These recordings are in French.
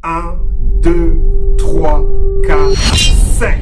1, 2, 3, 4, 5.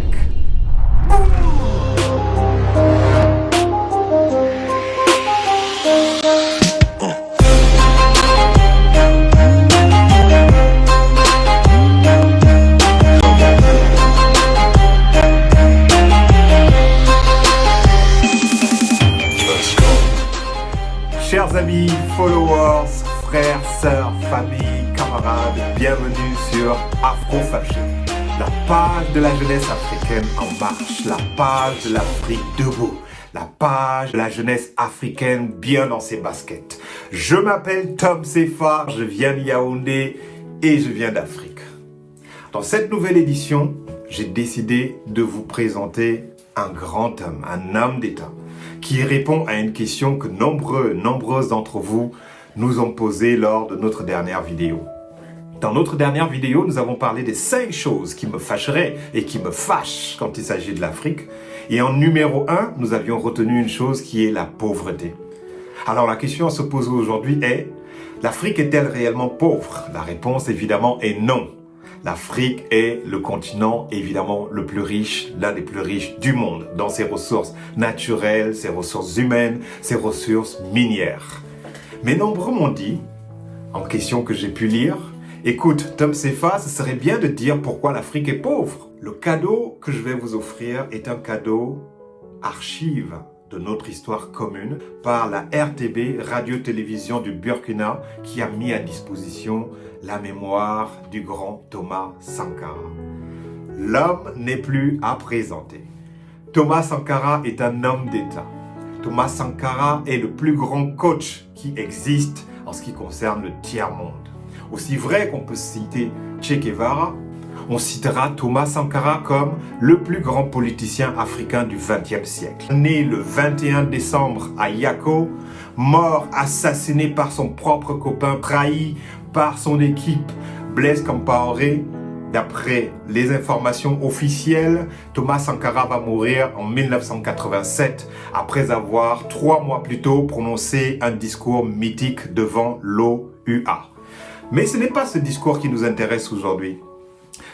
Chers amis, followers, frères, sœurs, familles, camarades, bienvenue sur Afro Fâché, la page de la jeunesse africaine en marche, la page de l'Afrique debout, la page de la jeunesse africaine bien dans ses baskets. Je m'appelle Tom Sefar, je viens de Yaoundé et je viens d'Afrique. Dans cette nouvelle édition, j'ai décidé de vous présenter un grand homme, un homme d'État, qui répond à une question que nombreuses d'entre vous nous ont posée lors de notre dernière vidéo. Dans notre dernière vidéo, nous avons parlé des 5 choses qui me fâcheraient et qui me fâchent quand il s'agit de l'Afrique. Et en numéro 1, nous avions retenu une chose qui est la pauvreté. Alors la question à se poser aujourd'hui est, l'Afrique est-elle réellement pauvre? La réponse évidemment est non. L'Afrique est le continent évidemment le plus riche, l'un des plus riches du monde, dans ses ressources naturelles, ses ressources humaines, ses ressources minières. Mais nombreux m'ont dit, en question que j'ai pu lire, écoute, Tom Sefar, ce serait bien de dire pourquoi l'Afrique est pauvre. Le cadeau que je vais vous offrir est un cadeau archive de notre histoire commune par la RTB, Radio-Télévision du Burkina, qui a mis à disposition la mémoire du grand Thomas Sankara. L'homme n'est plus à présenter. Thomas Sankara est un homme d'État. Thomas Sankara est le plus grand coach qui existe en ce qui concerne le tiers-monde. Aussi vrai qu'on peut citer Che Guevara, on citera Thomas Sankara comme le plus grand politicien africain du XXe siècle. Né le 21 décembre à Yako, mort assassiné par son propre copain, trahi par son équipe Blaise Compaoré. D'après les informations officielles, Thomas Sankara va mourir en 1987 après avoir 3 mois plus tôt prononcé un discours mythique devant l'OUA. Mais ce n'est pas ce discours qui nous intéresse aujourd'hui.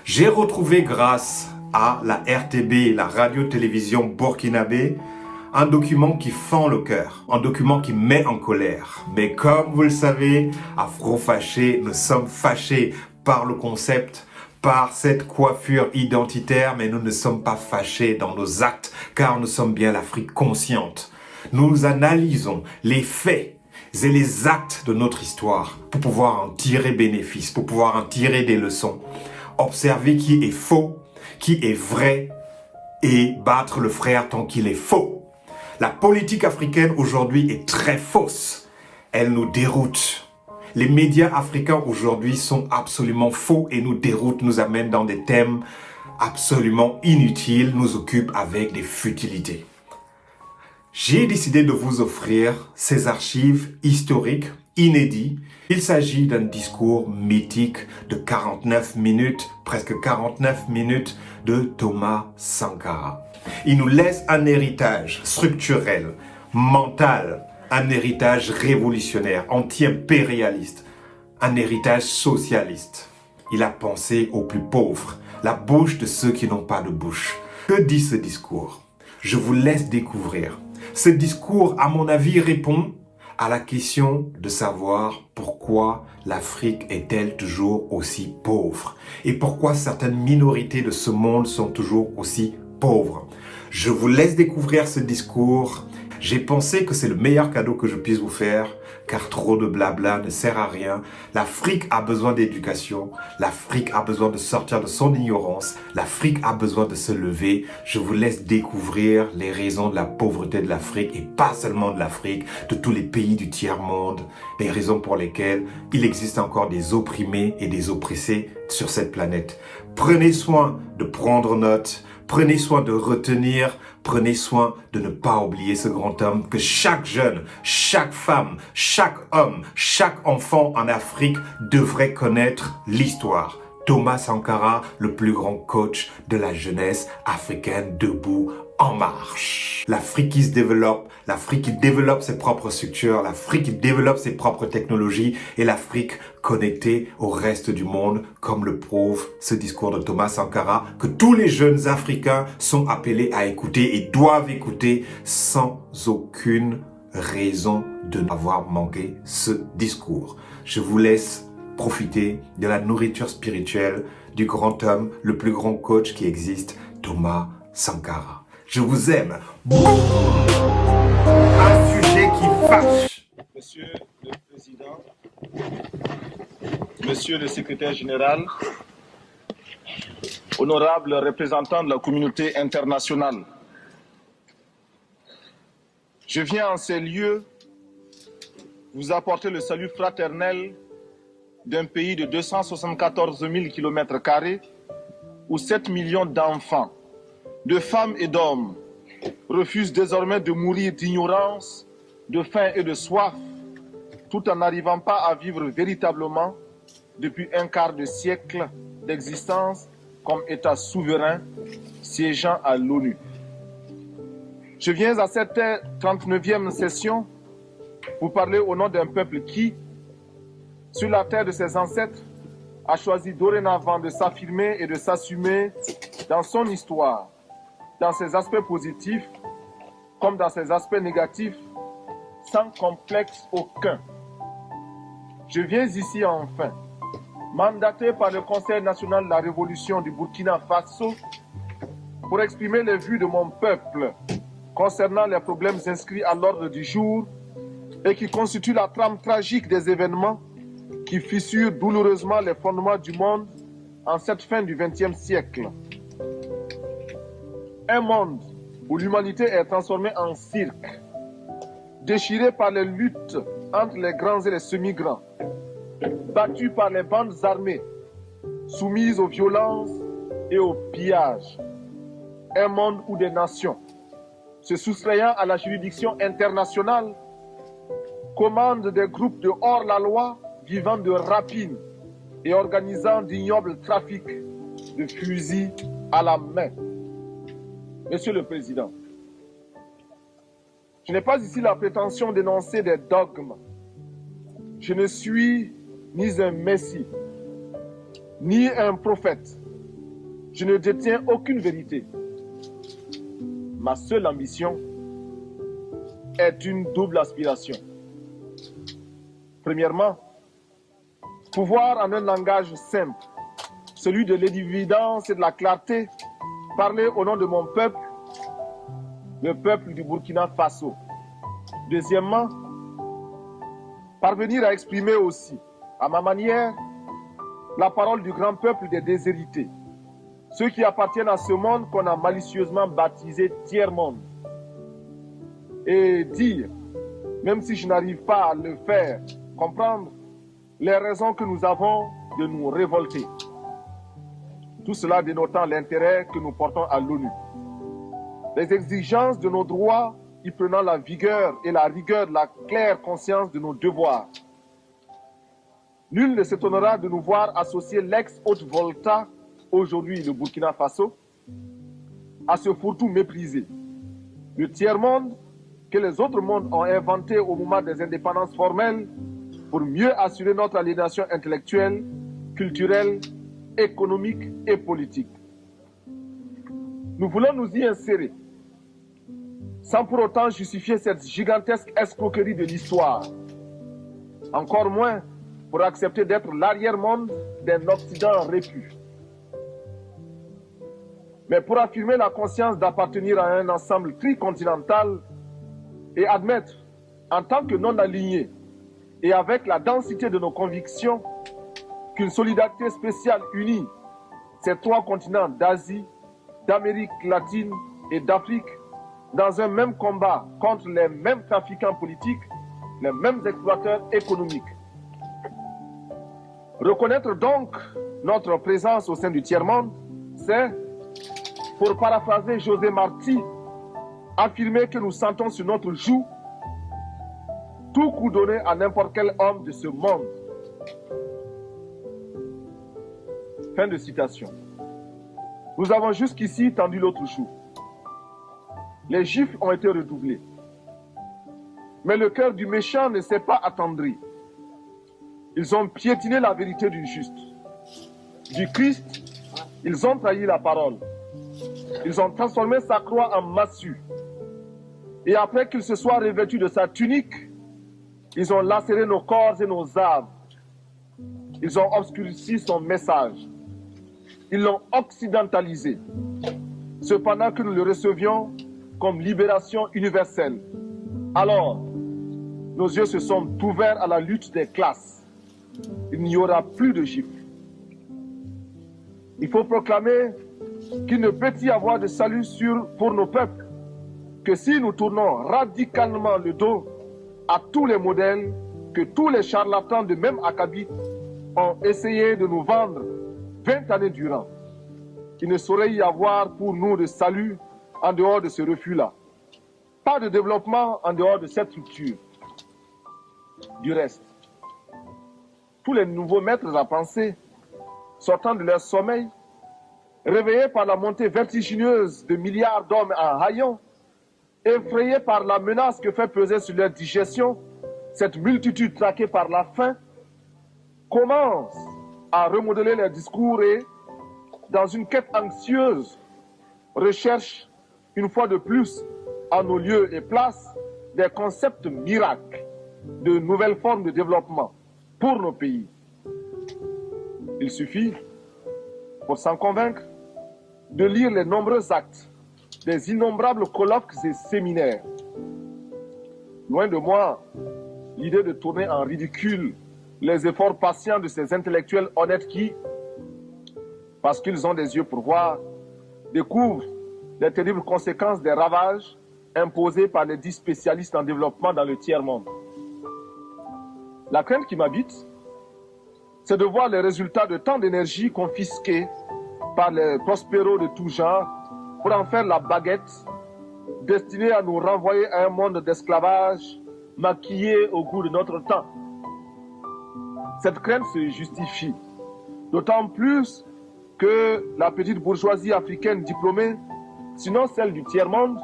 J'ai retrouvé grâce à la RTB, la radio-télévision burkinabé, un document qui fend le cœur, un document qui met en colère. Mais comme vous le savez, Afro Fâché, nous sommes fâchés par le concept, par cette coiffure identitaire, mais nous ne sommes pas fâchés dans nos actes, car nous sommes bien l'Afrique consciente. Nous analysons les faits et les actes de notre histoire pour pouvoir en tirer bénéfice, pour pouvoir en tirer des leçons. Observer qui est faux, qui est vrai et battre le frère tant qu'il est faux. La politique africaine aujourd'hui est très fausse. Elle nous déroute. Les médias africains aujourd'hui sont absolument faux et nous déroutent, nous amènent dans des thèmes absolument inutiles, nous occupent avec des futilités. J'ai décidé de vous offrir ces archives historiques inédits. Il s'agit d'un discours mythique de 49 minutes, presque 49 minutes de Thomas Sankara. Il nous laisse un héritage structurel, mental, un héritage révolutionnaire, anti-impérialiste, un héritage socialiste. Il a pensé aux plus pauvres, la bouche de ceux qui n'ont pas de bouche. Que dit ce discours? Je vous laisse découvrir. Ce discours, à mon avis, répond à la question de savoir pourquoi l'Afrique est-elle toujours aussi pauvre et pourquoi certaines minorités de ce monde sont toujours aussi pauvres. Je vous laisse découvrir ce discours. J'ai pensé que c'est le meilleur cadeau que je puisse vous faire, car trop de blabla ne sert à rien. L'Afrique a besoin d'éducation, l'Afrique a besoin de sortir de son ignorance, l'Afrique a besoin de se lever. Je vous laisse découvrir les raisons de la pauvreté de l'Afrique, et pas seulement de l'Afrique, de tous les pays du tiers-monde, les raisons pour lesquelles il existe encore des opprimés et des oppressés sur cette planète. Prenez soin de prendre note, prenez soin de retenir, prenez soin de ne pas oublier ce grand homme que chaque jeune, chaque femme, chaque homme, chaque enfant en Afrique devrait connaître l'histoire. Thomas Sankara, le plus grand coach de la jeunesse africaine debout en marche. L'Afrique qui se développe, l'Afrique qui développe ses propres structures, l'Afrique qui développe ses propres technologies et l'Afrique connectée au reste du monde, comme le prouve ce discours de Thomas Sankara que tous les jeunes Africains sont appelés à écouter et doivent écouter sans aucune raison de n'avoir manqué ce discours. Je vous laisse profiter de la nourriture spirituelle du grand homme, le plus grand coach qui existe, Thomas Sankara. Je vous aime. Boum! Un sujet qui fâche. Monsieur le Président, Monsieur le Secrétaire général, honorables représentants de la communauté internationale, je viens en ces lieux vous apporter le salut fraternel d'un pays de 274 000 km² où 7 millions d'enfants, de femmes et d'hommes refusent désormais de mourir d'ignorance, de faim et de soif, tout en n'arrivant pas à vivre véritablement depuis un quart de siècle d'existence comme État souverain siégeant à l'ONU. Je viens à cette 39e session vous parler au nom d'un peuple qui, sur la terre de ses ancêtres, a choisi dorénavant de s'affirmer et de s'assumer dans son histoire, dans ses aspects positifs comme dans ses aspects négatifs, sans complexe aucun. Je viens ici enfin, mandaté par le Conseil national de la Révolution du Burkina Faso, pour exprimer les vues de mon peuple concernant les problèmes inscrits à l'ordre du jour et qui constituent la trame tragique des événements qui fissurent douloureusement les fondements du monde en cette fin du XXe siècle. Un monde où l'humanité est transformée en cirque, déchirée par les luttes entre les grands et les semi-grands, battue par les bandes armées, soumise aux violences et aux pillages. Un monde où des nations, se soustrayant à la juridiction internationale, commandent des groupes de hors-la-loi vivant de rapines et organisant d'ignobles trafics de fusils à la main. Monsieur le Président, je n'ai pas ici la prétention d'énoncer des dogmes. Je ne suis ni un messie, ni un prophète. Je ne détiens aucune vérité. Ma seule ambition est une double aspiration. Premièrement, pouvoir en un langage simple, celui de l'évidence et de la clarté, parler au nom de mon peuple, le peuple du Burkina Faso. Deuxièmement, parvenir à exprimer aussi, à ma manière, la parole du grand peuple des déshérités, ceux qui appartiennent à ce monde qu'on a malicieusement baptisé tiers-monde. Et dire, même si je n'arrive pas à le faire, comprendre les raisons que nous avons de nous révolter. Tout cela dénotant l'intérêt que nous portons à l'ONU. Les exigences de nos droits y prenant la vigueur et la rigueur de la claire conscience de nos devoirs. Nul ne s'étonnera de nous voir associer l'ex-Haute-Volta, aujourd'hui le Burkina Faso, à ce fourre-tout méprisé. Le tiers-monde que les autres mondes ont inventé au moment des indépendances formelles pour mieux assurer notre aliénation intellectuelle, culturelle, économique et politique. Nous voulons nous y insérer, sans pour autant justifier cette gigantesque escroquerie de l'histoire, encore moins pour accepter d'être l'arrière-monde d'un Occident répu. Mais pour affirmer la conscience d'appartenir à un ensemble tricontinental et admettre, en tant que non-alignés et avec la densité de nos convictions, qu'une solidarité spéciale unit ces trois continents d'Asie, d'Amérique latine et d'Afrique dans un même combat contre les mêmes trafiquants politiques, les mêmes exploiteurs économiques. Reconnaître donc notre présence au sein du tiers-monde, c'est, pour paraphraser José Marti, affirmer que nous sentons sur notre joue tout coup donné à n'importe quel homme de ce monde. Fin de citation. Nous avons jusqu'ici tendu l'autre joue. Les gifles ont été redoublés. Mais le cœur du méchant ne s'est pas attendri. Ils ont piétiné la vérité du juste. Du Christ, ils ont trahi la parole. Ils ont transformé sa croix en massue. Et après qu'il se soit revêtu de sa tunique, ils ont lacéré nos corps et nos âmes. Ils ont obscurci son message. Ils l'ont occidentalisé. Cependant que nous le recevions comme libération universelle. Alors, nos yeux se sont ouverts à la lutte des classes. Il n'y aura plus de gifles. Il faut proclamer qu'il ne peut y avoir de salut pour nos peuples que si nous tournons radicalement le dos à tous les modèles que tous les charlatans de même acabit ont essayé de nous vendre 20 années durant. Il ne saurait y avoir pour nous de salut en dehors de ce refus-là. Pas de développement en dehors de cette structure. Du reste, tous les nouveaux maîtres à penser, sortant de leur sommeil, réveillés par la montée vertigineuse de milliards d'hommes en haillons, effrayés par la menace que fait peser sur leur digestion cette multitude traquée par la faim, commencent à remodeler leurs discours et, dans une quête anxieuse, recherchent une fois de plus à nos lieux et places des concepts miracles de nouvelles formes de développement pour nos pays. Il suffit, pour s'en convaincre, de lire les nombreux actes des innombrables colloques et séminaires. Loin de moi l'idée de tourner en ridicule les efforts patients de ces intellectuels honnêtes qui, parce qu'ils ont des yeux pour voir, découvrent les terribles conséquences des ravages imposés par les 10 spécialistes en développement dans le tiers-monde. La crainte qui m'habite, c'est de voir les résultats de tant d'énergie confisquée par les prospéros de tout genre pour en faire la baguette destinée à nous renvoyer à un monde d'esclavage maquillé au goût de notre temps. Cette crainte se justifie, d'autant plus que la petite bourgeoisie africaine diplômée, sinon celle du tiers-monde,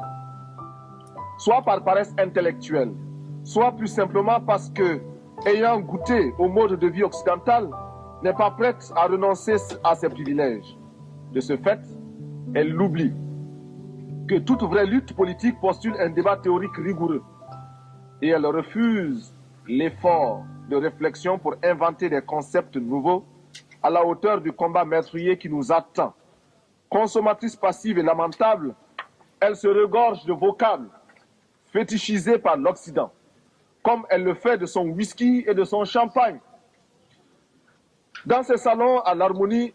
soit par paresse intellectuelle, soit plus simplement parce que, ayant goûté au mode de vie occidental, n'est pas prête à renoncer à ses privilèges. De ce fait, elle l'oublie que toute vraie lutte politique postule un débat théorique rigoureux et elle refuse l'effort de réflexion pour inventer des concepts nouveaux à la hauteur du combat meurtrier qui nous attend. Consommatrice passive et lamentable, elle se regorge de vocables fétichisés par l'Occident, comme elle le fait de son whisky et de son champagne. Dans ces salons à l'harmonie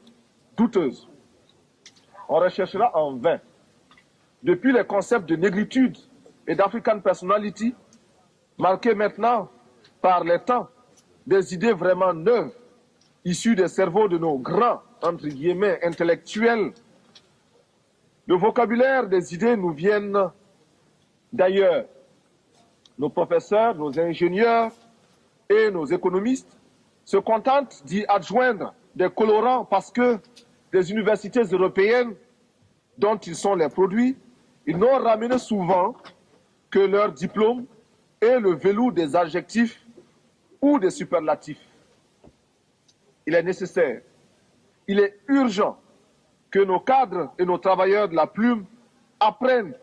douteuse, on recherchera en vain, depuis les concepts de négritude et d'African personality, marqués maintenant par les temps, des idées vraiment neuves, issues des cerveaux de nos grands, entre guillemets, intellectuels. Le vocabulaire des idées nous viennent d'ailleurs. Nos professeurs, nos ingénieurs et nos économistes se contentent d'y adjoindre des colorants parce que des universités européennes dont ils sont les produits, ils n'ont ramené souvent que leur diplôme et le velours des adjectifs ou des superlatifs. Il est nécessaire, il est urgent que nos cadres et nos travailleurs de la plume apprennent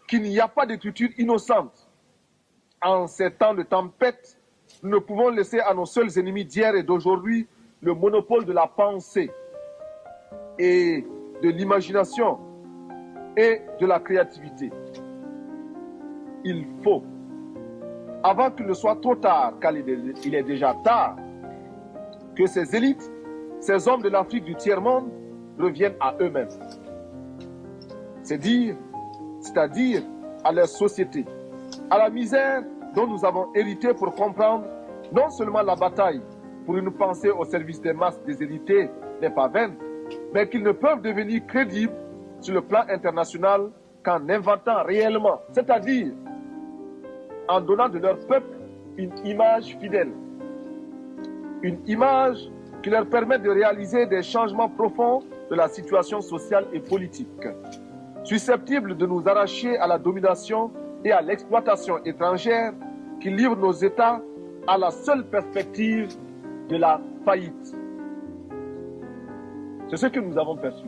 qu'il n'y a pas d'écriture innocente. En ces temps de tempête, nous ne pouvons laisser à nos seuls ennemis d'hier et d'aujourd'hui le monopole de la pensée et de l'imagination et de la créativité. Il faut, avant qu'il ne soit trop tard, car il est déjà tard, que ces élites, ces hommes de l'Afrique du tiers-monde reviennent à eux-mêmes. C'est-à-dire à leur société, à la misère dont nous avons hérité pour comprendre non seulement la bataille pour une pensée au service des masses déshéritées n'est pas vaine, mais qu'ils ne peuvent devenir crédibles sur le plan international qu'en inventant réellement, c'est-à-dire en donnant de leur peuple une image fidèle, une image qui leur permet de réaliser des changements profonds de la situation sociale et politique. susceptibles de nous arracher à la domination et à l'exploitation étrangère qui livrent nos États à la seule perspective de la faillite. C'est ce que nous avons perçu.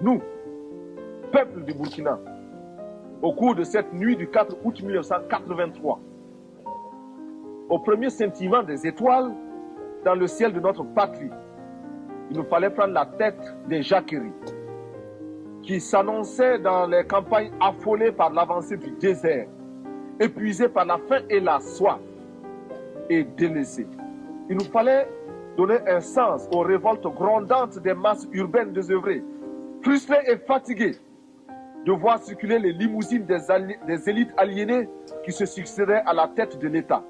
Nous, peuple du Burkina, au cours de cette nuit du 4 août 1983, au premier scintillement des étoiles dans le ciel de notre patrie, il nous fallait prendre la tête des jacqueries qui s'annonçaient dans les campagnes affolées par l'avancée du désert, épuisées par la faim et la soif et délaissées. Il nous fallait donner un sens aux révoltes grondantes des masses urbaines désœuvrées, frustrées et fatiguées de voir circuler les limousines des élites aliénées qui se succédaient à la tête de l'État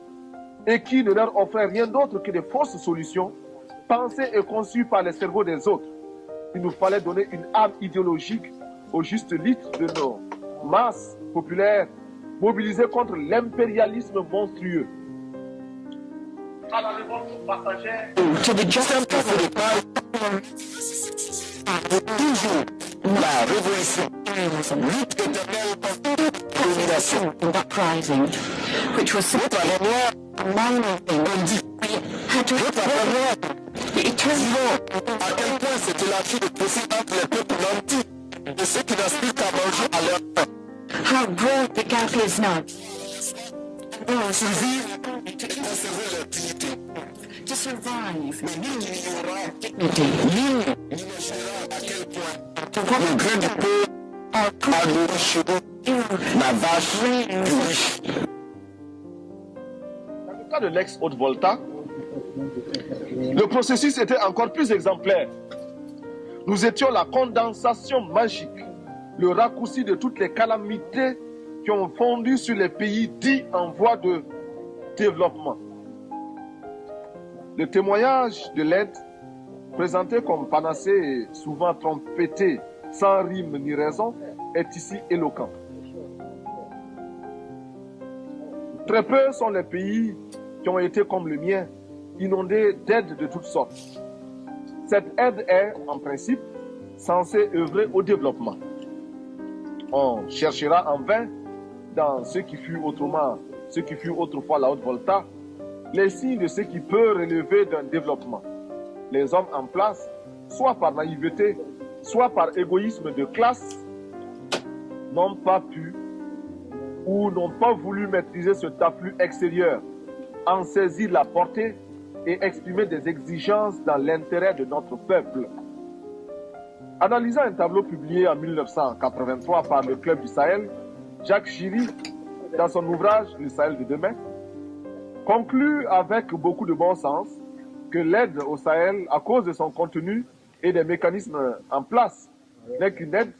et qui ne leur offraient rien d'autre que des fausses solutions pensées et conçues par les cerveaux des autres. Il nous fallait donner une âme idéologique au juste litre de nos masses populaires mobilisées contre l'impérialisme monstrueux. À la révolte passagère, toujours la révolution, lutte éternelle contre la domination, which was so à quel point c'était la vie de possible entre les peuples nantis et ceux qui n'aspirent qu'à manger à leur pain. How broad the gap is now. Pour survivre et conserver leur dignité. To survive, mais nul n'ignorera dignity. Nul n'imaginera à quel point le grain de peau a nourri chez nous la vache plus riche. Dans le cas de l'ex-Haute-Volta, le processus était encore plus exemplaire. Nous étions la condensation magique, le raccourci de toutes les calamités qui ont fondu sur les pays dits en voie de développement. Le témoignage de l'aide, présenté comme panacée et souvent trompetté, sans rime ni raison, est ici éloquent. Très peu sont les pays qui ont été comme le mien, inondés d'aides de toutes sortes. Cette aide est, en principe, censée œuvrer au développement. On cherchera en vain, dans ce qui fut autrefois la Haute-Volta, les signes de ce qui peut relever d'un développement. Les hommes en place, soit par naïveté, soit par égoïsme de classe, n'ont pas pu ou n'ont pas voulu maîtriser ce afflux extérieur, en saisir la portée et exprimer des exigences dans l'intérêt de notre peuple. Analysant un tableau publié en 1983 par le Club du Sahel, Jacques Chirac, dans son ouvrage Le Sahel de demain, conclut avec beaucoup de bon sens que l'aide au Sahel, à cause de son contenu et des mécanismes en place, n'est qu'une aide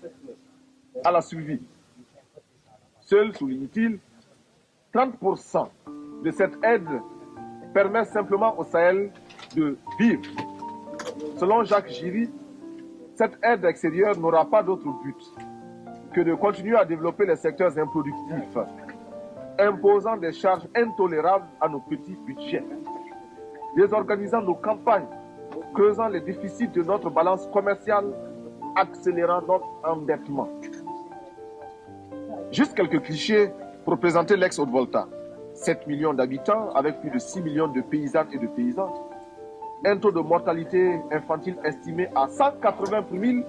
à la survie. Seul, souligne-t-il, 30% de cette aide permet simplement au Sahel de vivre. Selon Jacques Chirac, cette aide extérieure n'aura pas d'autre but que de continuer à développer les secteurs improductifs, imposant des charges intolérables à nos petits budgets, désorganisant nos campagnes, creusant les déficits de notre balance commerciale, accélérant notre endettement. Juste quelques clichés pour présenter l'ex-Haute-Volta. 7 millions d'habitants avec plus de 6 millions de paysannes et de paysans. Un taux de mortalité infantile estimé à 180 pour 1000.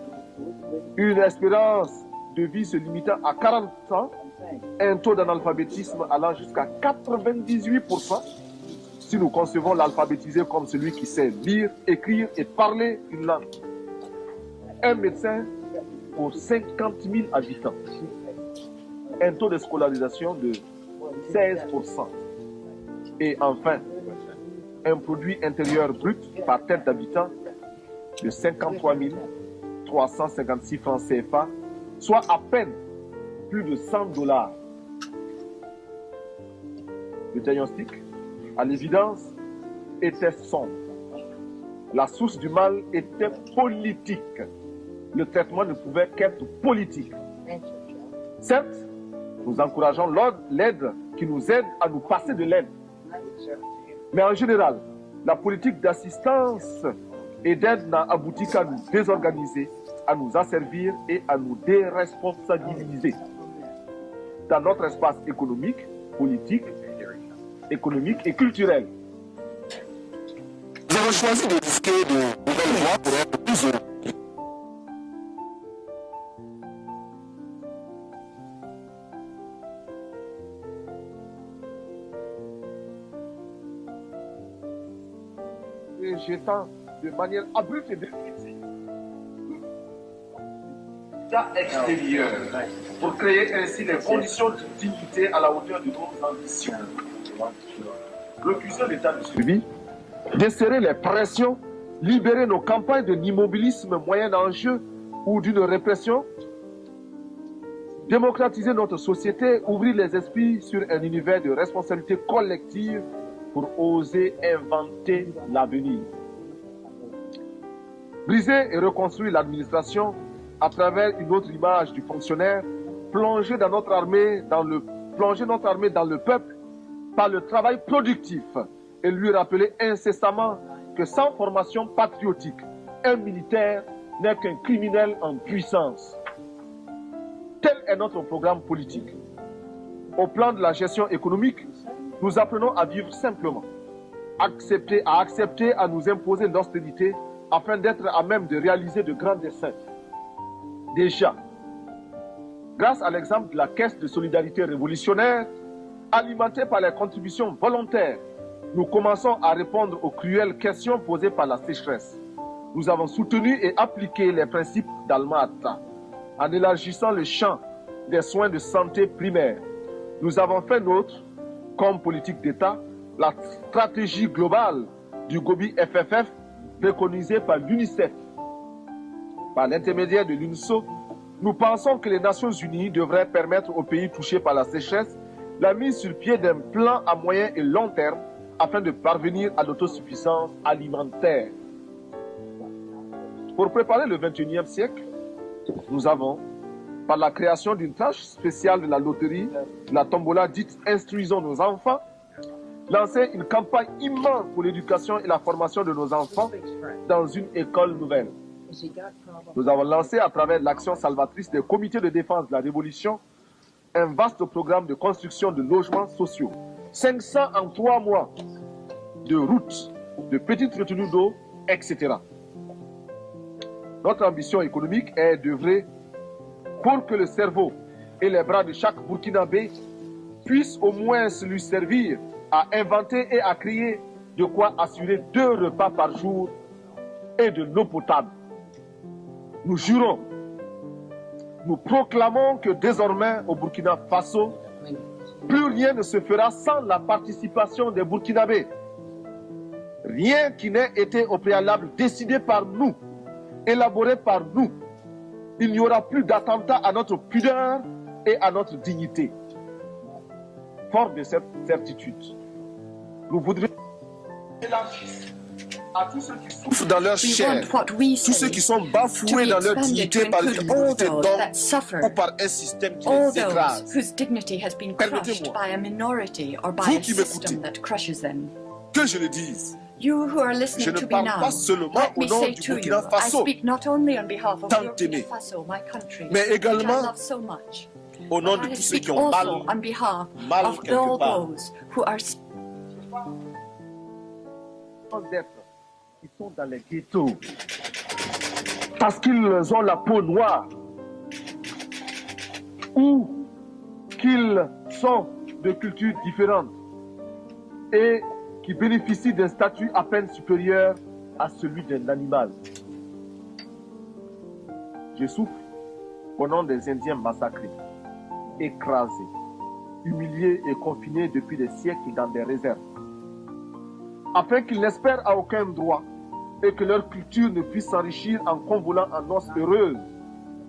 Une espérance de vie se limitant à 40 ans. Un taux d'analphabétisme allant jusqu'à 98%. Si nous concevons l'alphabétisé comme celui qui sait lire, écrire et parler une langue. Un médecin pour 50 000 habitants. Un taux de scolarisation de 16%. Et enfin, un produit intérieur brut par tête d'habitant de 53 356 francs CFA, soit à peine plus de $100. Le diagnostic, à l'évidence, était sombre. La source du mal était politique. Le traitement ne pouvait qu'être politique. Certes, nous encourageons l'aide qui nous aide à nous passer de l'aide. Mais en général, la politique d'assistance et d'aide n'a abouti qu'à nous désorganiser, à nous asservir et à nous déresponsabiliser dans notre espace économique, politique, économique et culturel. Nous avons choisi de risquer de nouvelles voies pour être plus heureux. Et jetant de manière abrupte et définitive extérieur pour créer ainsi les conditions de dignité à la hauteur de nos ambitions. Refuser l'état de survie, desserrer les pressions, libérer nos campagnes de l'immobilisme moyen enjeu ou d'une répression, démocratiser notre société, ouvrir les esprits sur un univers de responsabilité collective pour oser inventer l'avenir. Briser et reconstruire l'administration à travers une autre image du fonctionnaire, plonger notre armée dans le peuple par le travail productif et lui rappeler incessamment que sans formation patriotique, un militaire n'est qu'un criminel en puissance. Tel est notre programme politique. Au plan de la gestion économique, nous apprenons à vivre simplement, à accepter à nous imposer l'austérité afin d'être à même de réaliser de grands desseins. Déjà, grâce à l'exemple de la Caisse de solidarité révolutionnaire, alimentée par les contributions volontaires, nous commençons à répondre aux cruelles questions posées par la sécheresse. Nous avons soutenu et appliqué les principes d'Alma-Ata en élargissant le champ des soins de santé primaires. Nous avons fait nôtre, comme politique d'État, la stratégie globale du Gobi FFF préconisée par l'UNICEF. Par l'intermédiaire de l'UNSO, nous pensons que les Nations Unies devraient permettre aux pays touchés par la sécheresse la mise sur pied d'un plan à moyen et long terme afin de parvenir à l'autosuffisance alimentaire. Pour préparer le XXIe siècle, nous avons, par la création d'une tâche spéciale de la loterie, la tombola dite « Instruisons nos enfants », lancé une campagne immense pour l'éducation et la formation de nos enfants dans une école nouvelle. Nous avons lancé à travers l'action salvatrice des comités de défense de la Révolution un vaste programme de construction de logements sociaux. 500 en 3 mois, de routes, de petites retenues d'eau, etc. Notre ambition économique est d'œuvrer pour que le cerveau et les bras de chaque Burkinabé puissent au moins lui servir à inventer et à créer de quoi assurer 2 repas par jour et de l'eau potable. Nous jurons, nous proclamons que désormais au Burkina Faso, plus rien ne se fera sans la participation des Burkinabés. Rien qui n'ait été au préalable décidé par nous, élaboré par nous. Il n'y aura plus d'attentat à notre pudeur et à notre dignité. Fort de cette certitude, nous voudrions à tous ceux qui souffrent dans leur chair, tous ceux qui sont bafoués dans leur dignité par une minorité d'hommes ou par un système qui les écrase. Permettez-moi, vous qui m'écoutez, que je le dise. Je ne parle pas seulement au nom du Burkina Faso, tant aimé, mais également au nom de tous ceux qui ont mal quelque part. Qui sont dans les ghettos parce qu'ils ont la peau noire ou qu'ils sont de cultures différentes et qui bénéficient d'un statut à peine supérieur à celui d'un animal. Je souffre au nom des Indiens massacrés, écrasés, humiliés et confinés depuis des siècles dans des réserves, afin qu'ils n'espèrent à aucun droit et que leur culture ne puisse s'enrichir en convolant en noces heureuses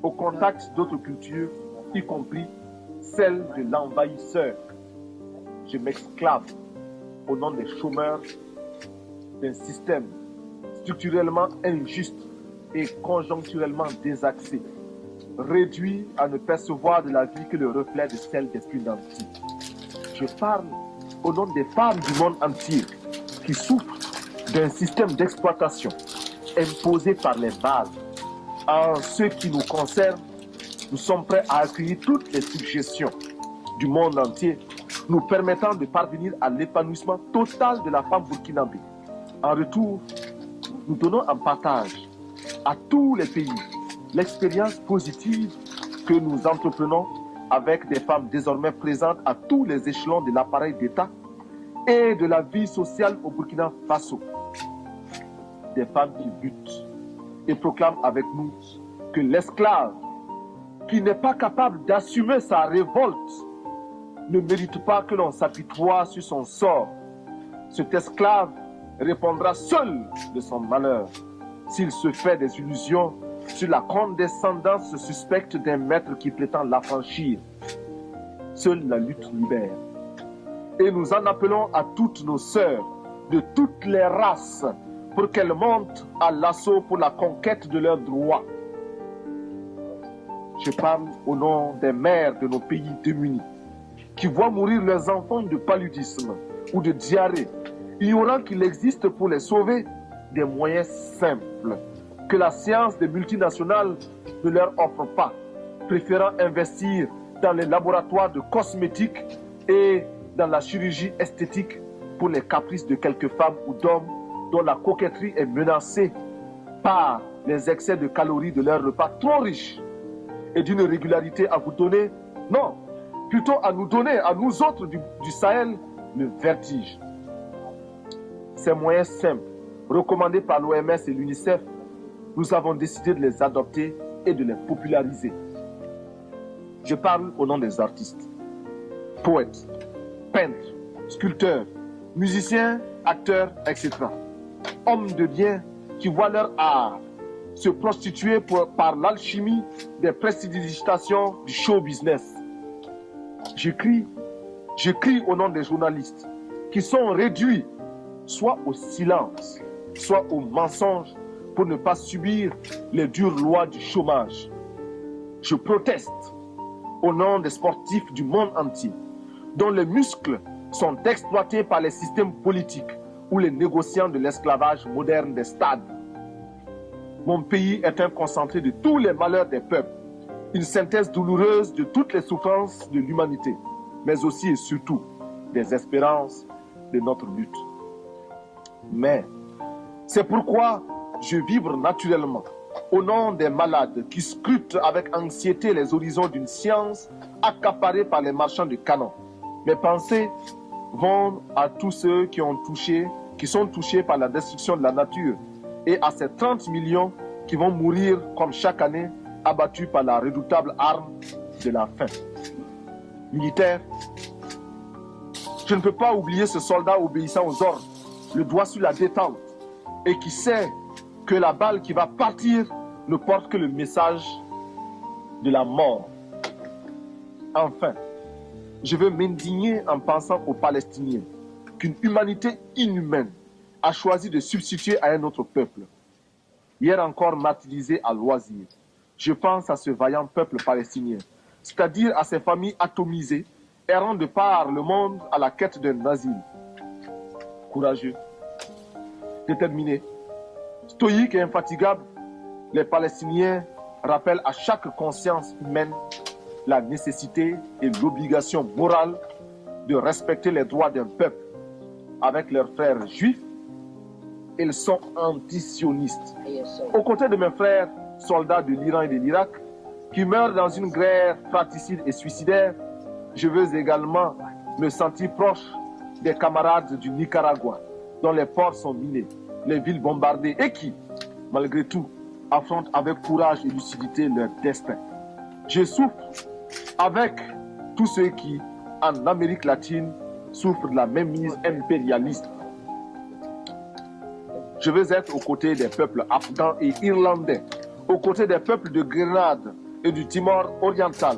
au contact d'autres cultures, y compris celle de l'envahisseur. Je m'exclave au nom des chômeurs d'un système structurellement injuste et conjoncturellement désaxé, réduit à ne percevoir de la vie que le reflet de celle des plus nantis. Je parle au nom des femmes du monde entier qui souffrent d'un système d'exploitation imposé par les bases En ce qui nous concerne, nous sommes prêts à accueillir toutes les suggestions du monde entier, nous permettant de parvenir à l'épanouissement total de la femme burkinabé. En retour, nous donnons en partage à tous les pays l'expérience positive que nous entreprenons avec des femmes désormais présentes à tous les échelons de l'appareil d'État et de la vie sociale au Burkina Faso. Des femmes qui luttent et proclament avec nous que l'esclave qui n'est pas capable d'assumer sa révolte ne mérite pas que l'on s'apitoie sur son sort. Cet esclave répondra seul de son malheur s'il se fait des illusions sur la condescendance suspecte d'un maître qui prétend l'affranchir. Seule la lutte libère. Et nous en appelons à toutes nos sœurs de toutes les races pour qu'elles montent à l'assaut pour la conquête de leurs droits. Je parle au nom des mères de nos pays démunis qui voient mourir leurs enfants de paludisme ou de diarrhée, ignorant qu'il existe pour les sauver des moyens simples que la science des multinationales ne leur offre pas, préférant investir dans les laboratoires de cosmétiques et dans la chirurgie esthétique pour les caprices de quelques femmes ou d'hommes dont la coquetterie est menacée par les excès de calories de leurs repas trop riches et d'une régularité à vous donner, non, plutôt à nous donner, à nous autres du Sahel, le vertige. Ces moyens simples, recommandés par l'OMS et l'UNICEF, nous avons décidé de les adopter et de les populariser. Je parle au nom des artistes, poètes, peintres, sculpteurs, musiciens, acteurs, etc. Hommes de bien qui voient leur art se prostituer par l'alchimie des prestidigitations du show business. J'écris au nom des journalistes qui sont réduits soit au silence, soit au mensonge pour ne pas subir les dures lois du chômage. Je proteste au nom des sportifs du monde entier dont les muscles sont exploités par les systèmes politiques ou les négociants de l'esclavage moderne des stades. Mon pays est un concentré de tous les malheurs des peuples, une synthèse douloureuse de toutes les souffrances de l'humanité, mais aussi et surtout des espérances de notre lutte. Mais c'est pourquoi je vibre naturellement au nom des malades qui scrutent avec anxiété les horizons d'une science accaparée par les marchands de canons. Mes pensées vont à tous ceux qui sont touchés par la destruction de la nature et à ces 30 millions qui vont mourir comme chaque année abattus par la redoutable arme de la faim. Militaire, je ne peux pas oublier ce soldat obéissant aux ordres, le doigt sur la détente, et qui sait que la balle qui va partir ne porte que le message de la mort. Enfin, je veux m'indigner en pensant aux Palestiniens qu'une humanité inhumaine a choisi de substituer à un autre peuple. Hier encore martyrisé à loisir, je pense à ce vaillant peuple palestinien, c'est-à-dire à ces familles atomisées, errant de par le monde à la quête d'un asile. Courageux, déterminés, stoïques et infatigables, les Palestiniens rappellent à chaque conscience humaine la nécessité et l'obligation morale de respecter les droits d'un peuple. Avec leurs frères juifs, ils sont anti-sionistes. Aux côtés de mes frères soldats de l'Iran et de l'Irak, qui meurent dans une guerre fratricide et suicidaire, je veux également me sentir proche des camarades du Nicaragua, dont les ports sont minés, les villes bombardées et qui, malgré tout, affrontent avec courage et lucidité leur destin. Je souffre avec tous ceux qui, en Amérique latine, souffrent de la même mise impérialiste. Je veux être aux côtés des peuples afghans et irlandais, aux côtés des peuples de Grenade et du Timor oriental,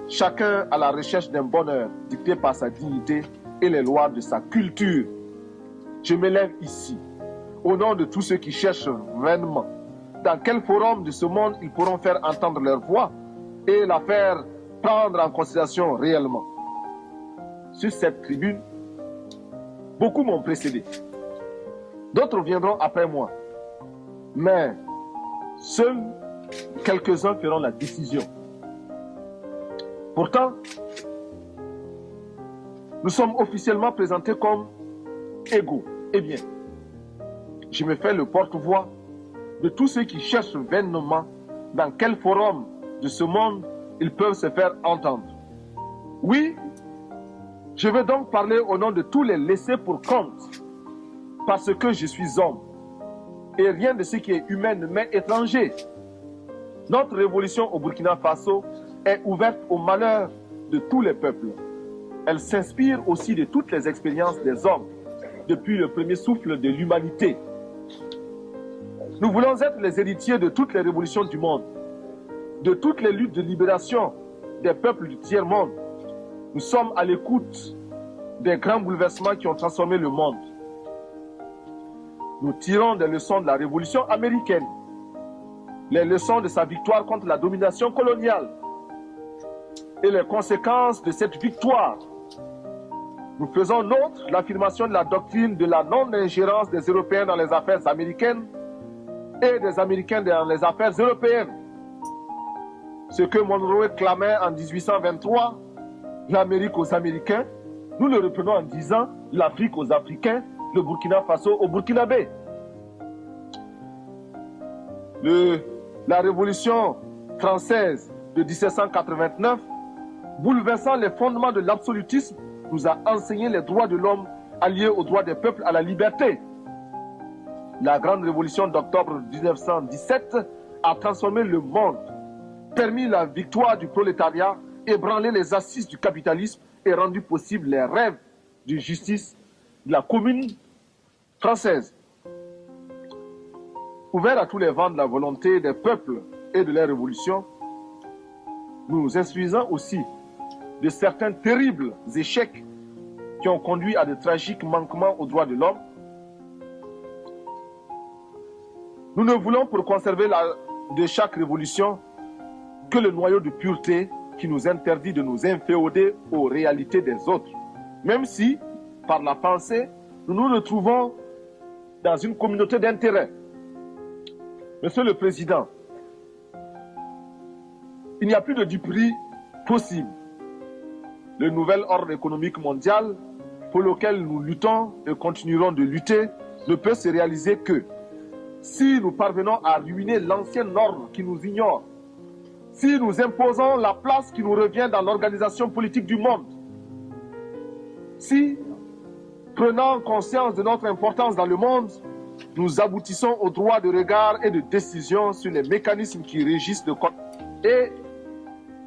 chacun à la recherche d'un bonheur dicté par sa dignité et les lois de sa culture. Je m'élève ici, au nom de tous ceux qui cherchent vainement dans quel forum de ce monde ils pourront faire entendre leur voix et la faire prendre en considération réellement. Sur cette tribune, beaucoup m'ont précédé. D'autres viendront après moi. Mais seul quelques-uns feront la décision. Pourtant, nous sommes officiellement présentés comme égaux. Eh bien, je me fais le porte-voix de tous ceux qui cherchent vainement dans quel forum de ce monde ils peuvent se faire entendre. Oui, je veux donc parler au nom de tous les laissés pour compte, parce que je suis homme, et rien de ce qui est humain ne m'est étranger. Notre révolution au Burkina Faso est ouverte au malheur de tous les peuples. Elle s'inspire aussi de toutes les expériences des hommes depuis le premier souffle de l'humanité. Nous voulons être les héritiers de toutes les révolutions du monde, de toutes les luttes de libération des peuples du tiers-monde. Nous sommes à l'écoute des grands bouleversements qui ont transformé le monde. Nous tirons des leçons de la révolution américaine, les leçons de sa victoire contre la domination coloniale et les conséquences de cette victoire. Nous faisons nôtre l'affirmation de la doctrine de la non-ingérence des Européens dans les affaires américaines et des Américains dans les affaires européennes. Ce que Monroe clamait en 1823, l'Amérique aux Américains, nous le reprenons en disant l'Afrique aux Africains, le Burkina Faso aux Burkinabés. La révolution française de 1789, bouleversant les fondements de l'absolutisme, nous a enseigné les droits de l'homme alliés aux droits des peuples à la liberté. La grande révolution d'octobre 1917 a transformé le monde, permis la victoire du prolétariat, ébranlé les assises du capitalisme et rendu possible les rêves de justice de la commune française. Ouvert à tous les vents de la volonté des peuples et de leur révolution, nous nous instruisons aussi de certains terribles échecs qui ont conduit à de tragiques manquements aux droits de l'homme. Nous ne voulons pour conserver de chaque révolution que le noyau de pureté qui nous interdit de nous inféoder aux réalités des autres, même si, par la pensée, nous nous retrouvons dans une communauté d'intérêts. Monsieur le Président, il n'y a plus de duperie possible. Le nouvel ordre économique mondial pour lequel nous luttons et continuerons de lutter ne peut se réaliser que si nous parvenons à ruiner l'ancien ordre qui nous ignore, si nous imposons la place qui nous revient dans l'organisation politique du monde, si, prenant conscience de notre importance dans le monde, nous aboutissons au droit de regard et de décision sur les mécanismes qui régissent le corps. Et,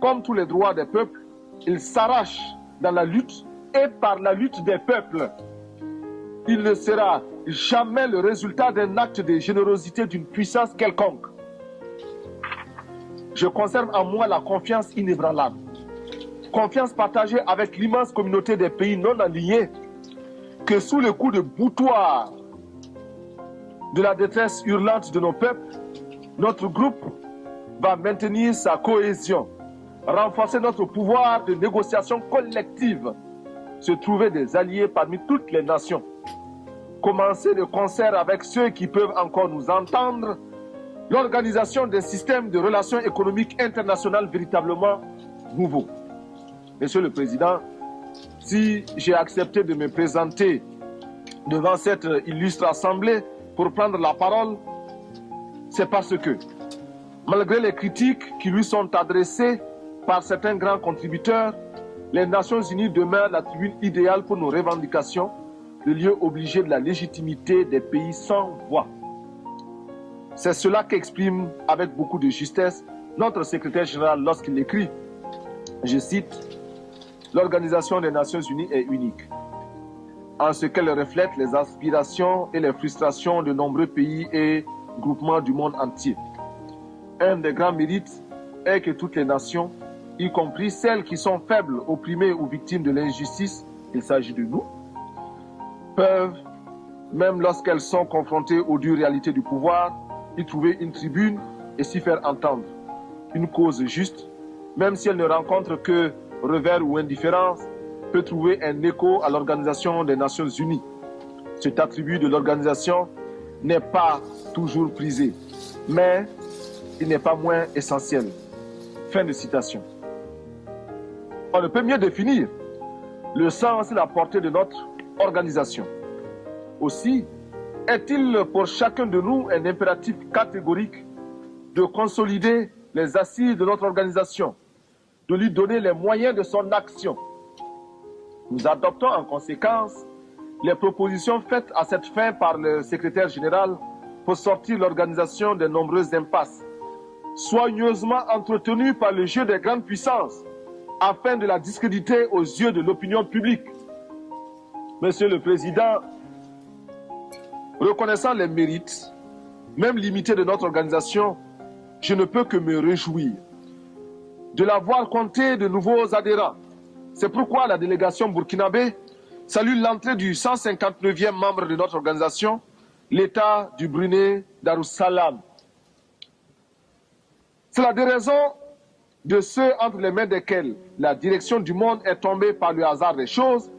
comme tous les droits des peuples, ils s'arrachent dans la lutte et par la lutte des peuples. Il ne sera jamais le résultat d'un acte de générosité d'une puissance quelconque. Je conserve en moi la confiance inébranlable, confiance partagée avec l'immense communauté des pays non alignés, que sous le coup de boutoir de la détresse hurlante de nos peuples, notre groupe va maintenir sa cohésion, renforcer notre pouvoir de négociation collective, se trouver des alliés parmi toutes les nations, commencer de concert avec ceux qui peuvent encore nous entendre, l'organisation d'un système de relations économiques internationales véritablement nouveau. Monsieur le Président, si j'ai accepté de me présenter devant cette illustre assemblée pour prendre la parole, c'est parce que, malgré les critiques qui lui sont adressées par certains grands contributeurs, les Nations Unies demeurent la tribune idéale pour nos revendications, le lieu obligé de la légitimité des pays sans voix. C'est cela qu'exprime avec beaucoup de justesse notre secrétaire général lorsqu'il écrit, je cite, « L'Organisation des Nations Unies est unique, en ce qu'elle reflète les aspirations et les frustrations de nombreux pays et groupements du monde entier. Un des grands mérites est que toutes les nations, y compris celles qui sont faibles, opprimées ou victimes de l'injustice, il s'agit de nous, peuvent, même lorsqu'elles sont confrontées aux dures réalités du pouvoir, y trouver une tribune et s'y faire entendre. Une cause juste, même si elle ne rencontre que revers ou indifférence, peut trouver un écho à l'Organisation des Nations Unies. Cet attribut de l'organisation n'est pas toujours prisé, mais il n'est pas moins essentiel. Fin de citation. On ne peut mieux définir le sens et la portée de notre organisation. Aussi, est-il pour chacun de nous un impératif catégorique de consolider les assises de notre organisation, de lui donner les moyens de son action. Nous adoptons en conséquence les propositions faites à cette fin par le secrétaire général pour sortir l'organisation des nombreuses impasses, soigneusement entretenues par le jeu des grandes puissances, afin de la discréditer aux yeux de l'opinion publique. Monsieur le Président, reconnaissant les mérites, même limités de notre organisation, je ne peux que me réjouir de la voir compter de nouveaux adhérents. C'est pourquoi la délégation burkinabé salue l'entrée du 159e membre de notre organisation, l'État du Brunei Darussalam. C'est la déraison de ceux entre les mains desquels la direction du monde est tombée par le hasard des choses,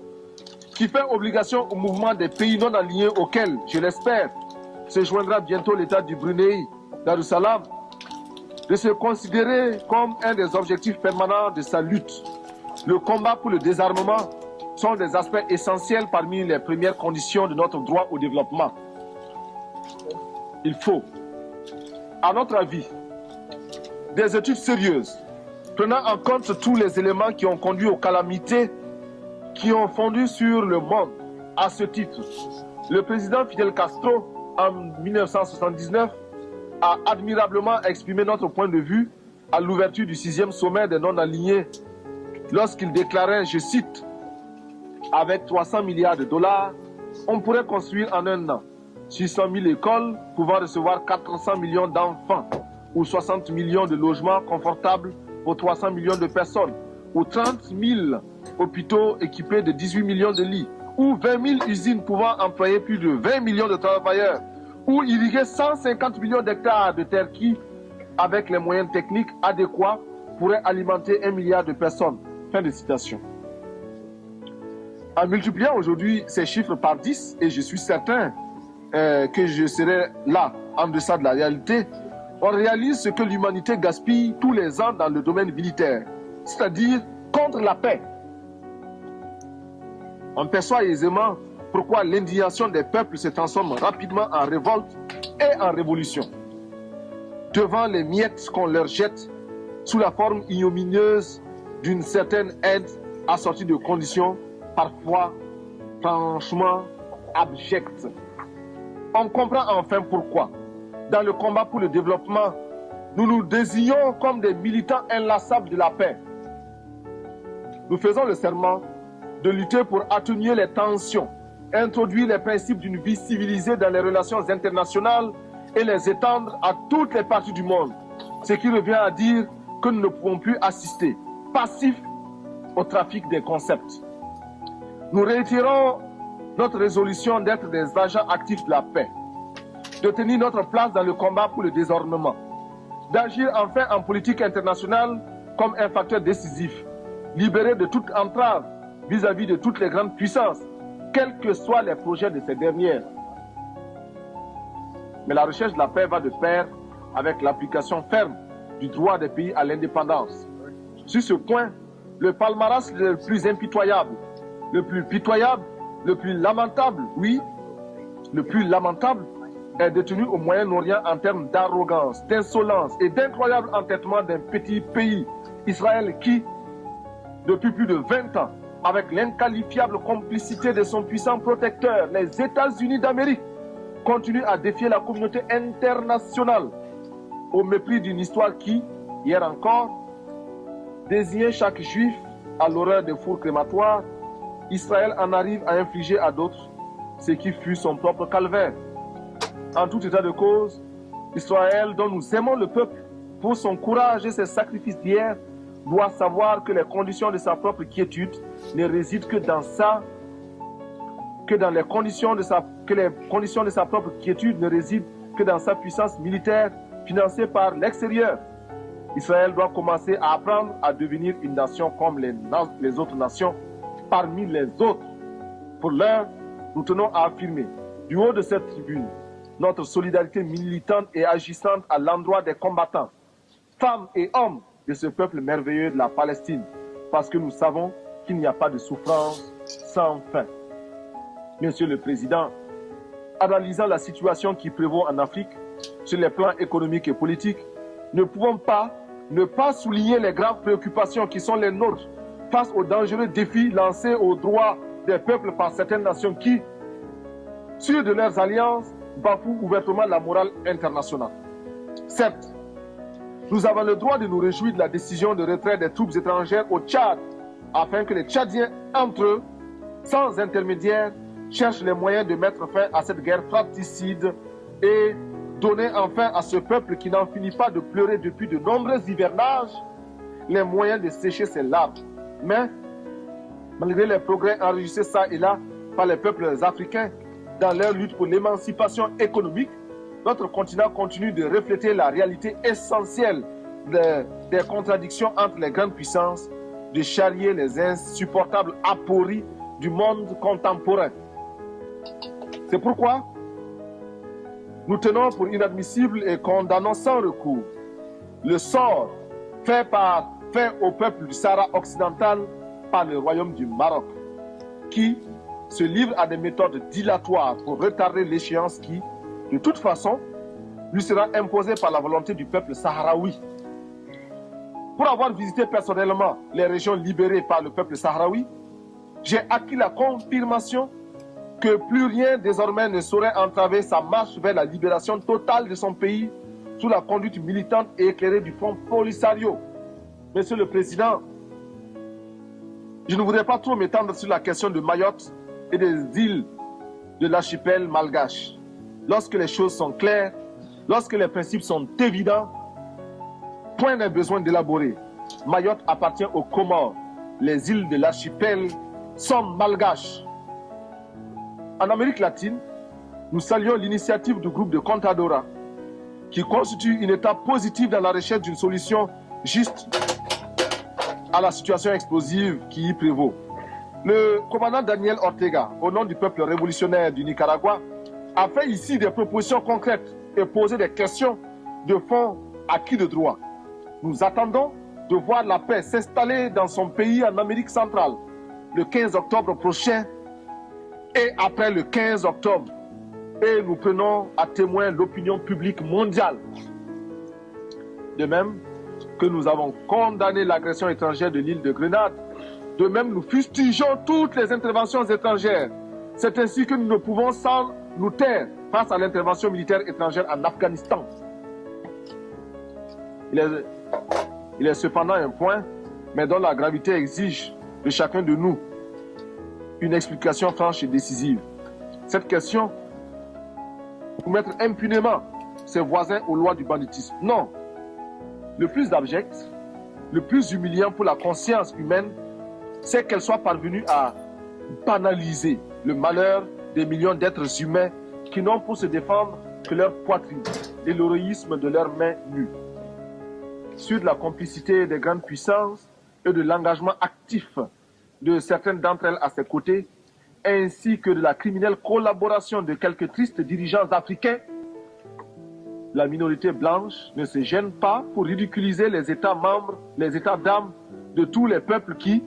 qui fait obligation au mouvement des pays non alignés auxquels, je l'espère, se joindra bientôt l'État du Brunei Darussalam, de se considérer comme un des objectifs permanents de sa lutte. Le combat pour le désarmement sont des aspects essentiels parmi les premières conditions de notre droit au développement. Il faut, à notre avis, des études sérieuses, prenant en compte tous les éléments qui ont conduit aux calamités qui ont fondu sur le monde. À ce titre, le président Fidel Castro, en 1979, a admirablement exprimé notre point de vue à l'ouverture du 6e sommet des non-alignés lorsqu'il déclarait, je cite, « Avec 300 milliards de dollars, on pourrait construire en un an 600 000 écoles pouvant recevoir 400 millions d'enfants ou 60 millions de logements confortables pour 300 millions de personnes ou 30 000 hôpitaux équipés de 18 millions de lits ou 20 000 usines pouvant employer plus de 20 millions de travailleurs ou irriguer 150 millions d'hectares de terre qui, avec les moyens techniques adéquats, pourraient alimenter 1 milliard de personnes. » Fin de citation. En multipliant aujourd'hui ces chiffres par 10, et je suis certain que je serai là, en deçà de la réalité, on réalise ce que l'humanité gaspille tous les ans dans le domaine militaire, c'est-à-dire contre la paix. On perçoit aisément pourquoi l'indignation des peuples se transforme rapidement en révolte et en révolution. Devant les miettes qu'on leur jette sous la forme ignominieuse d'une certaine aide assortie de conditions parfois franchement abjectes. On comprend enfin pourquoi, dans le combat pour le développement, nous nous désignons comme des militants inlassables de la paix. Nous faisons le serment de lutter pour atténuer les tensions, introduire les principes d'une vie civilisée dans les relations internationales et les étendre à toutes les parties du monde, ce qui revient à dire que nous ne pouvons plus assister, passifs, au trafic des concepts. Nous réitérons notre résolution d'être des agents actifs de la paix, de tenir notre place dans le combat pour le désarmement, d'agir enfin en politique internationale comme un facteur décisif, libéré de toute entrave vis-à-vis de toutes les grandes puissances, quels que soient les projets de ces dernières. Mais la recherche de la paix va de pair avec l'application ferme du droit des pays à l'indépendance. Sur ce point, le palmarès le plus impitoyable, le plus pitoyable, le plus lamentable, oui, le plus lamentable, est détenu au Moyen-Orient en termes d'arrogance, d'insolence et d'incroyable entêtement d'un petit pays, Israël, qui, depuis plus de 20 ans, avec l'inqualifiable complicité de son puissant protecteur, les États-Unis d'Amérique, continue à défier la communauté internationale au mépris d'une histoire qui, hier encore, désignait chaque juif à l'horreur des fours crématoires. Israël en arrive à infliger à d'autres ce qui fut son propre calvaire. En tout état de cause, Israël, dont nous aimons le peuple pour son courage et ses sacrifices d'hier, doit savoir que les conditions de sa propre quiétude ne résident que dans les conditions de sa propre quiétude ne résident que dans sa puissance militaire financée par l'extérieur. Israël doit commencer à apprendre à devenir une nation comme les autres nations, parmi les autres. Pour l'heure, nous tenons à affirmer, du haut de cette tribune, notre solidarité militante et agissante à l'endroit des combattants, femmes et hommes de ce peuple merveilleux de la Palestine, parce que nous savons qu'il n'y a pas de souffrance sans fin. Monsieur le Président, analysant la situation qui prévaut en Afrique sur les plans économiques et politiques, ne pouvons pas ne pas souligner les graves préoccupations qui sont les nôtres face aux dangereux défis lancés aux droits des peuples par certaines nations qui, sûres de leurs alliances, bafouent ouvertement la morale internationale. Certes, nous avons le droit de nous réjouir de la décision de retrait des troupes étrangères au Tchad, afin que les Tchadiens, entre eux, sans intermédiaire, cherchent les moyens de mettre fin à cette guerre fratricide et donner enfin à ce peuple qui n'en finit pas de pleurer depuis de nombreux hivernages les moyens de sécher ses larmes. Mais, malgré les progrès enregistrés ça et là par les peuples africains dans leur lutte pour l'émancipation économique, notre continent continue de refléter la réalité essentielle des contradictions entre les grandes puissances, de charrier les insupportables apories du monde contemporain. C'est pourquoi nous tenons pour inadmissible et condamnons sans recours le sort fait au peuple du Sahara occidental par le royaume du Maroc, qui se livre à des méthodes dilatoires pour retarder l'échéance qui, de toute façon, lui sera imposée par la volonté du peuple sahraoui. Pour avoir visité personnellement les régions libérées par le peuple sahraoui, j'ai acquis la confirmation que plus rien désormais ne saurait entraver sa marche vers la libération totale de son pays sous la conduite militante et éclairée du Front Polisario. Monsieur le Président, je ne voudrais pas trop m'étendre sur la question de Mayotte et des îles de l'archipel malgache. Lorsque les choses sont claires, lorsque les principes sont évidents, point n'est besoin d'élaborer. Mayotte appartient aux Comores. Les îles de l'archipel sont malgaches. En Amérique latine, nous saluons l'initiative du groupe de Contadora, qui constitue une étape positive dans la recherche d'une solution juste à la situation explosive qui y prévaut. Le commandant Daniel Ortega, au nom du peuple révolutionnaire du Nicaragua, a fait ici des propositions concrètes et posé des questions de fond à qui de droit. Nous attendons de voir la paix s'installer dans son pays en Amérique centrale le 15 octobre prochain et après le 15 octobre. Et nous prenons à témoin l'opinion publique mondiale. De même que nous avons condamné l'agression étrangère de l'île de Grenade, de même nous fustigeons toutes les interventions étrangères. C'est ainsi que nous ne pouvons sans nous taire face à l'intervention militaire étrangère en Afghanistan. Il est cependant un point, mais dont la gravité exige de chacun de nous une explication franche et décisive. Cette question, pour mettre impunément ses voisins aux lois du banditisme. Non. Le plus abject, le plus humiliant pour la conscience humaine, c'est qu'elle soit parvenue à banaliser le malheur des millions d'êtres humains qui n'ont pour se défendre que leur poitrine et l'héroïsme de leurs mains nues. Sur de la complicité des grandes puissances et de l'engagement actif de certaines d'entre elles à ses côtés, ainsi que de la criminelle collaboration de quelques tristes dirigeants africains, la minorité blanche ne se gêne pas pour ridiculiser les États membres, les États d'âme de tous les peuples qui,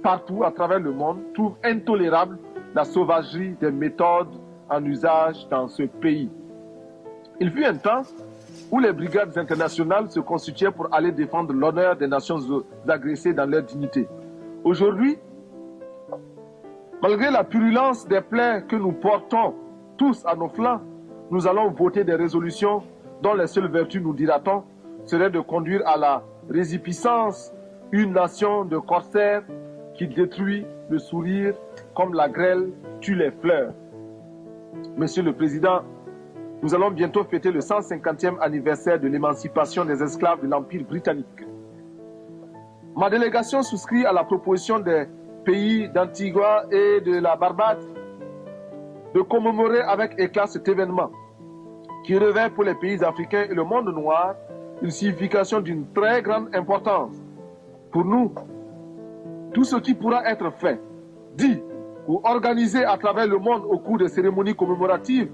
partout à travers le monde, trouvent intolérable la sauvagerie des méthodes en usage dans ce pays. Il fut un temps où les brigades internationales se constituaient pour aller défendre l'honneur des nations agressées dans leur dignité. Aujourd'hui, malgré la purulence des plaies que nous portons tous à nos flancs, nous allons voter des résolutions dont les seules vertus, nous dira-t-on, seraient de conduire à la résipiscence une nation de corsaires qui détruit le sourire comme la grêle tue les fleurs. Monsieur le Président, nous allons bientôt fêter le 150e anniversaire de l'émancipation des esclaves de l'Empire britannique. Ma délégation souscrit à la proposition des pays d'Antigua et de la Barbade de commémorer avec éclat cet événement qui revêt pour les pays africains et le monde noir une signification d'une très grande importance. Pour nous, tout ce qui pourra être fait, dit ou organisé à travers le monde au cours des cérémonies commémoratives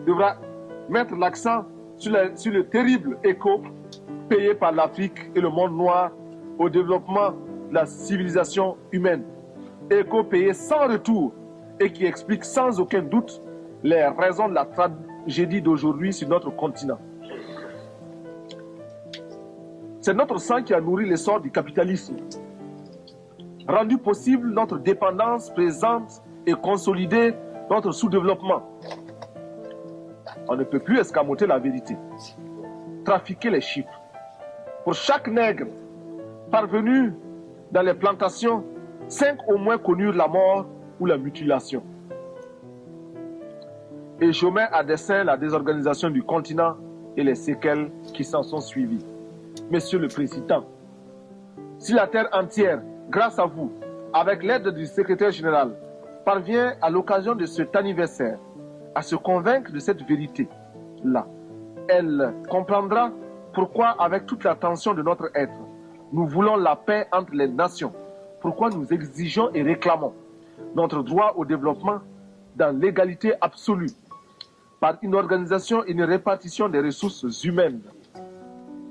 devra mettre l'accent sur le terrible écho payé par l'Afrique et le monde noir au développement de la civilisation humaine. Écho payé sans retour et qui explique sans aucun doute les raisons de la tragédie d'aujourd'hui sur notre continent. C'est notre sang qui a nourri l'essor du capitalisme, rendu possible notre dépendance présente et consolidé notre sous-développement. On ne peut plus escamoter la vérité, trafiquer les chiffres. Pour chaque nègre parvenu dans les plantations, 5 au moins connurent la mort ou la mutilation. Et je mets à dessein la désorganisation du continent et les séquelles qui s'en sont suivies. Monsieur le Président, si la terre entière, grâce à vous, avec l'aide du secrétaire général, parvient à l'occasion de cet anniversaire à se convaincre de cette vérité-là, elle comprendra pourquoi, avec toute la tension de notre être, nous voulons la paix entre les nations, pourquoi nous exigeons et réclamons notre droit au développement dans l'égalité absolue, par une organisation et une répartition des ressources humaines.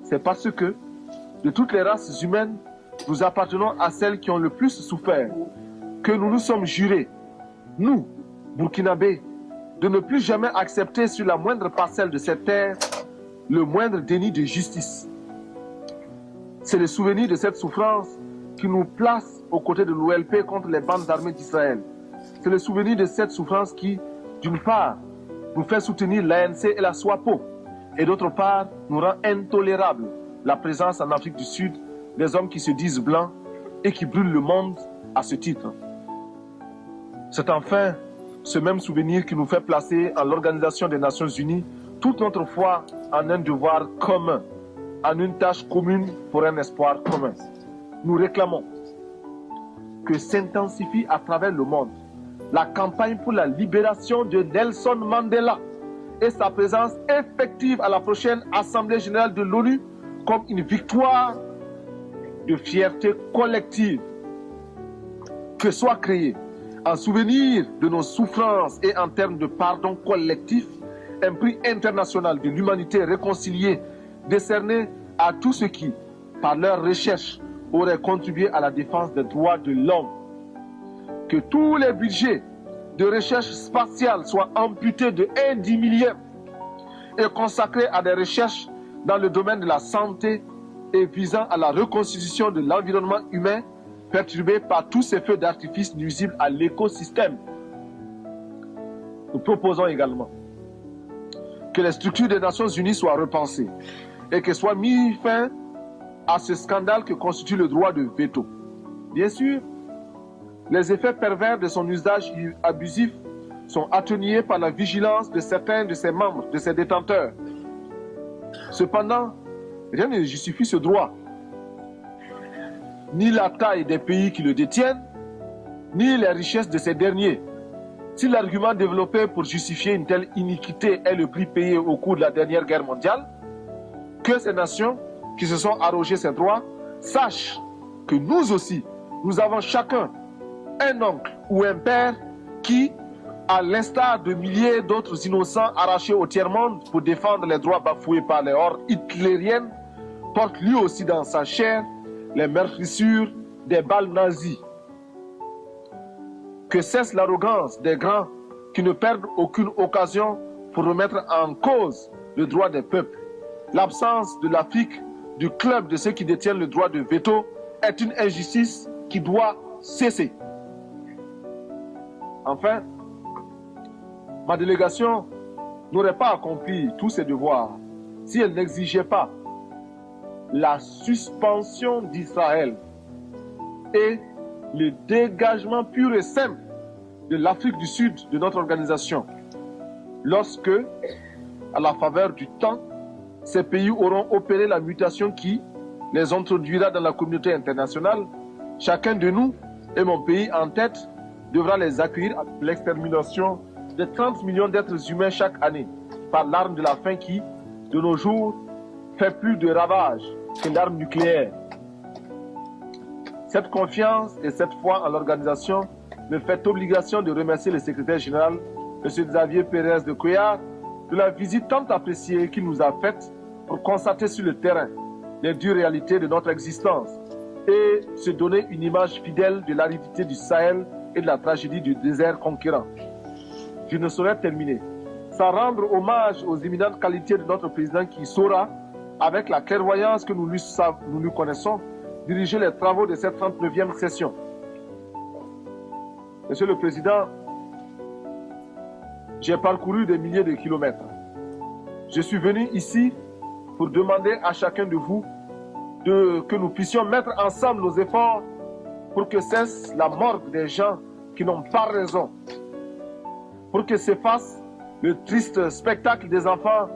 C'est parce que, de toutes les races humaines, nous appartenons à celles qui ont le plus souffert, que nous nous sommes jurés, nous, Burkinabés, de ne plus jamais accepter sur la moindre parcelle de cette terre le moindre déni de justice. C'est le souvenir de cette souffrance qui nous place aux côtés de l'OLP contre les bandes armées d'Israël. C'est le souvenir de cette souffrance qui, d'une part, nous fait soutenir l'ANC et la SWAPO, et d'autre part, nous rend intolérable la présence en Afrique du Sud des hommes qui se disent blancs et qui brûlent le monde à ce titre. C'est enfin ce même souvenir qui nous fait placer en l'Organisation des Nations Unies toute notre foi en un devoir commun, en une tâche commune pour un espoir commun. Nous réclamons que s'intensifie à travers le monde la campagne pour la libération de Nelson Mandela et sa présence effective à la prochaine Assemblée générale de l'ONU comme une victoire de fierté collective. Que soit créé, en souvenir de nos souffrances et en termes de pardon collectif, un prix international de l'humanité réconciliée décerné à tous ceux qui, par leur recherche, auraient contribué à la défense des droits de l'homme. Que tous les budgets de recherche spatiale soient amputés de 1/10 millième et consacrés à des recherches dans le domaine de la santé et visant à la reconstitution de l'environnement humain perturbé par tous ces feux d'artifice nuisibles à l'écosystème. Nous proposons également que les structures des Nations Unies soient repensées et que soit mis fin à ce scandale que constitue le droit de veto. Bien sûr, les effets pervers de son usage abusif sont atténués par la vigilance de certains de ses membres, de ses détenteurs. Cependant, rien ne justifie ce droit. Ni la taille des pays qui le détiennent, ni les richesses de ces derniers. Si l'argument développé pour justifier une telle iniquité est le prix payé au cours de la dernière guerre mondiale, que ces nations qui se sont arrogées ces droits sachent que nous aussi, nous avons chacun un oncle ou un père qui, à l'instar de milliers d'autres innocents arrachés au tiers-monde pour défendre les droits bafoués par les hordes hitlériennes, porte lui aussi dans sa chair les meurtrissures des balles nazies. Que cesse l'arrogance des grands qui ne perdent aucune occasion pour remettre en cause le droit des peuples. L'absence de l'Afrique du club de ceux qui détiennent le droit de veto est une injustice qui doit cesser. Enfin, ma délégation n'aurait pas accompli tous ses devoirs si elle n'exigeait pas la suspension d'Israël et le dégagement pur et simple de l'Afrique du Sud de notre organisation. Lorsque, à la faveur du temps, ces pays auront opéré la mutation qui les introduira dans la communauté internationale, chacun de nous, et mon pays en tête, devra les accueillir à l'extermination de 30 millions d'êtres humains chaque année par l'arme de la faim qui, de nos jours, fait plus de ravages que l'arme nucléaire. Cette confiance et cette foi en l'organisation me fait obligation de remercier le secrétaire général, M. Xavier Pérez de Cuellar, de la visite tant appréciée qu'il nous a faite pour constater sur le terrain les dures réalités de notre existence et se donner une image fidèle de l'aridité du Sahel et de la tragédie du désert conquérant. Je ne saurais terminer sans rendre hommage aux éminentes qualités de notre président qui saura, avec la clairvoyance que nous lui connaissons, diriger les travaux de cette 39e session. Monsieur le Président, j'ai parcouru des milliers de kilomètres. Je suis venu ici pour demander à chacun de vous que nous puissions mettre ensemble nos efforts pour que cesse la morgue des gens qui n'ont pas raison, pour que s'efface le triste spectacle des enfants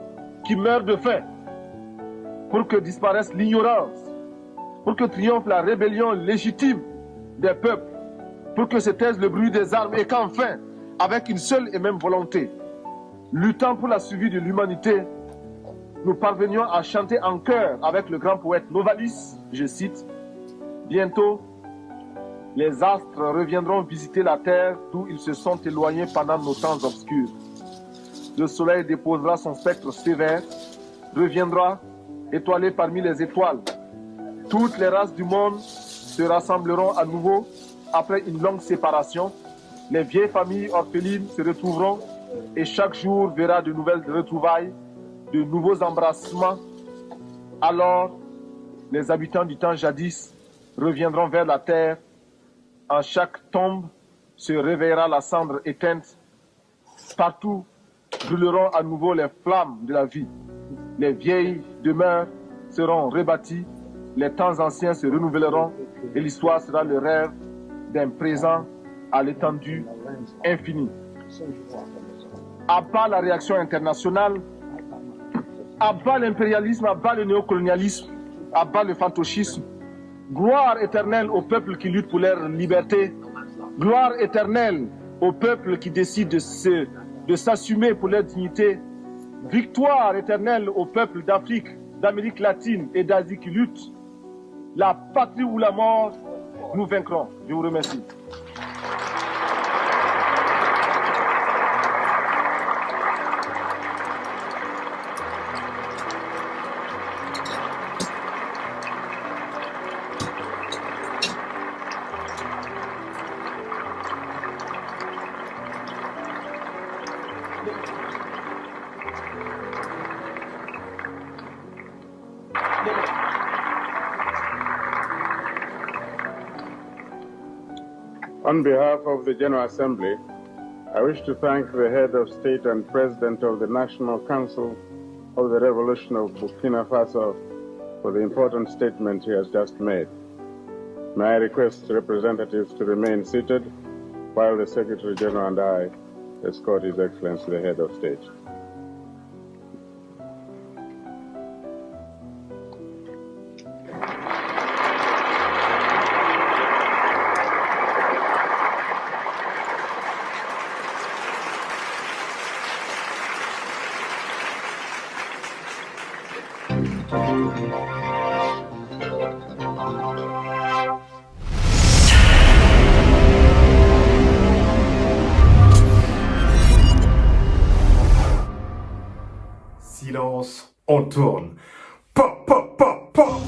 qui meurent de faim, pour que disparaisse l'ignorance, pour que triomphe la rébellion légitime des peuples, pour que se taise le bruit des armes et qu'enfin, avec une seule et même volonté, luttant pour la survie de l'humanité, nous parvenions à chanter en chœur avec le grand poète Novalis, je cite, « Bientôt, les astres reviendront visiter la terre d'où ils se sont éloignés pendant nos temps obscurs. Le soleil déposera son spectre sévère, reviendra étoilé parmi les étoiles. Toutes les races du monde se rassembleront à nouveau après une longue séparation. Les vieilles familles orphelines se retrouveront et chaque jour verra de nouvelles retrouvailles, de nouveaux embrassements. Alors, les habitants du temps jadis reviendront vers la terre. En chaque tombe se réveillera la cendre éteinte. Partout brûleront à nouveau les flammes de la vie. Les vieilles demeures seront rebâties, les temps anciens se renouvelleront et l'histoire sera le rêve d'un présent à l'étendue infinie. À bas la réaction internationale, à bas l'impérialisme, à bas le néocolonialisme, à bas le fantoschisme. Gloire éternelle aux peuples qui luttent pour leur liberté. Gloire éternelle aux peuples qui décident de s'assumer pour leur dignité. Victoire éternelle aux peuples d'Afrique, d'Amérique latine et d'Asie qui luttent. La patrie ou la mort, nous vaincrons. Je vous remercie. On behalf of the General Assembly, I wish to thank the Head of State and President of the National Council of the Revolution of Burkina Faso for the important statement he has just made. May I request representatives to remain seated while the Secretary General and I escort His Excellency the Head of State. Silence, on tourne. Pop, pop, pop, pop.